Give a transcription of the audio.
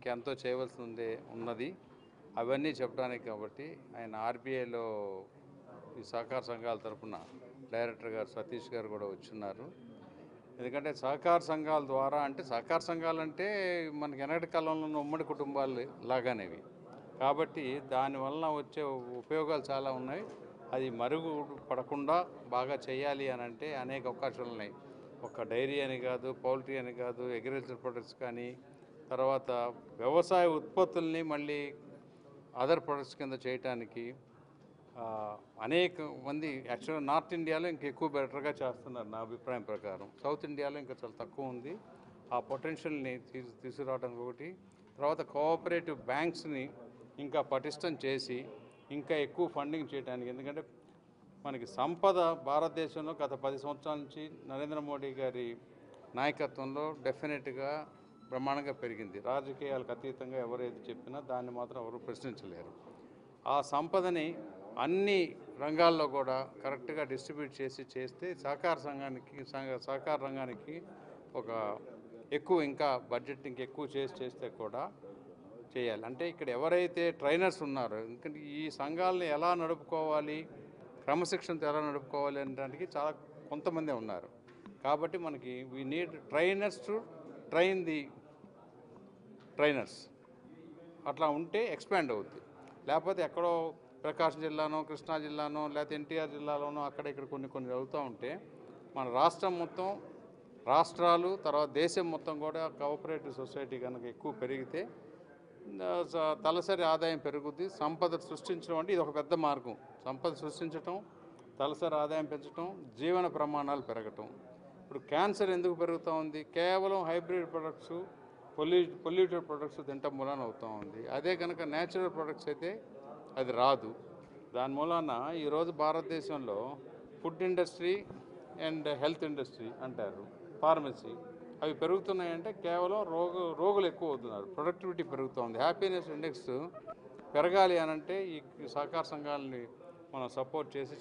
ఇంకెంతో చేయవలసి ఉన్నది అవన్నీ చెప్పడానికి. కాబట్టి ఆయన ఆర్బీఐలో ఈ సహకార సంఘాల తరఫున డైరెక్టర్ గారు సతీష్ గారు కూడా వచ్చున్నారు. ఎందుకంటే సహకార సంఘాల ద్వారా అంటే సహకార సంఘాలు అంటే మనకి వెనకటి కాలంలో ఉన్న ఉమ్మడి కుటుంబాలు లాగానేవి. కాబట్టి దానివల్ల వచ్చే ఉపయోగాలు చాలా ఉన్నాయి. అది మరుగు పడకుండా బాగా చేయాలి అని అంటే అనేక అవకాశాలు ఉన్నాయి. ఒక డైరీ అని కాదు, పౌల్ట్రీ అని కాదు, అగ్రికల్చర్ ప్రొడక్ట్స్ కానీ, తర్వాత వ్యవసాయ ఉత్పత్తుల్ని మళ్ళీ అదర్ ప్రొడక్ట్స్ కింద చేయటానికి అనేక మంది యాక్చువల్గా నార్త్ ఇండియాలో ఇంకా ఎక్కువ బెటర్గా చేస్తున్నారు నా అభిప్రాయం ప్రకారం. సౌత్ ఇండియాలో ఇంకా చాలా తక్కువ ఉంది. ఆ పొటెన్షియల్ని తీసుకురావడానికి ఒకటి, తర్వాత కోఆపరేటివ్ బ్యాంక్స్ని ఇంకా పటిష్టం చేసి ఇంకా ఎక్కువ ఫండింగ్ చేయడానికి. ఎందుకంటే మనకి సంపద భారతదేశంలో గత 10 సంవత్సరాల నుంచి నరేంద్ర మోడీ గారి నాయకత్వంలో డెఫినెట్గా బ్రహ్మాండంగా పెరిగింది. రాజకీయాలకు అతీతంగా ఎవరు ఏది చెప్పినా దాన్ని మాత్రం ఎవరు ప్రశ్నించలేరు. ఆ సంపదని అన్ని రంగాల్లో కూడా కరెక్ట్గా డిస్ట్రిబ్యూట్ చేస్తే సహకార రంగానికి ఒక ఎక్కువ ఇంకా బడ్జెట్ ఇంకెక్కువ చేస్తే కూడా చేయాలి. అంటే ఇక్కడ ఎవరైతే ట్రైనర్స్ ఉన్నారో, ఎందుకంటే ఈ సంఘాలను ఎలా నడుపుకోవాలి, క్రమశిక్షణతో ఎలా నడుపుకోవాలి అనడానికి చాలా కొంతమందే ఉన్నారు. కాబట్టి మనకి we need trainers to train the trainers. అట్లా ఉంటే ఎక్స్పాండ్ అవుద్ది. లేకపోతే ఎక్కడో ప్రకాశం జిల్లానో, కృష్ణా జిల్లానో, లేకపోతే ఎన్టీఆర్ జిల్లాలోనో అక్కడ ఇక్కడ కొన్ని జరుగుతూ ఉంటే మన రాష్ట్రం మొత్తం, రాష్ట్రాలు, తర్వాత దేశం మొత్తం కూడా కోఆపరేటివ్ సొసైటీ కనుక ఎక్కువ పెరిగితే తలసరి ఆదాయం పెరుగుద్ది. సంపద సృష్టించడం అంటే ఇది ఒక పెద్ద మార్గం. సంపద సృష్టించడం, తలసరి ఆదాయం పెంచడం, జీవన ప్రమాణాలు పెరగటం. ఇప్పుడు క్యాన్సర్ ఎందుకు పెరుగుతూ ఉంది? కేవలం హైబ్రిడ్ ప్రొడక్ట్స్, పొల్యూటెడ్ ప్రొడక్ట్స్ తినటం మూలాన అవుతూ ఉంది. అదే కనుక న్యాచురల్ ప్రొడక్ట్స్ అయితే అది రాదు. దాని మూలాన ఈరోజు భారతదేశంలో food industry and health industry అంటారు, ఫార్మసీ, అవి పెరుగుతున్నాయంటే కేవలం రోగులు ఎక్కువ అవుతున్నారు, ప్రొడక్టివిటీ పెరుగుతుంది. హ్యాపీనెస్ ఇండెక్స్ పెరగాలి అనంటే ఈ సహకార సంఘాలని మనం సపోర్ట్ చేసి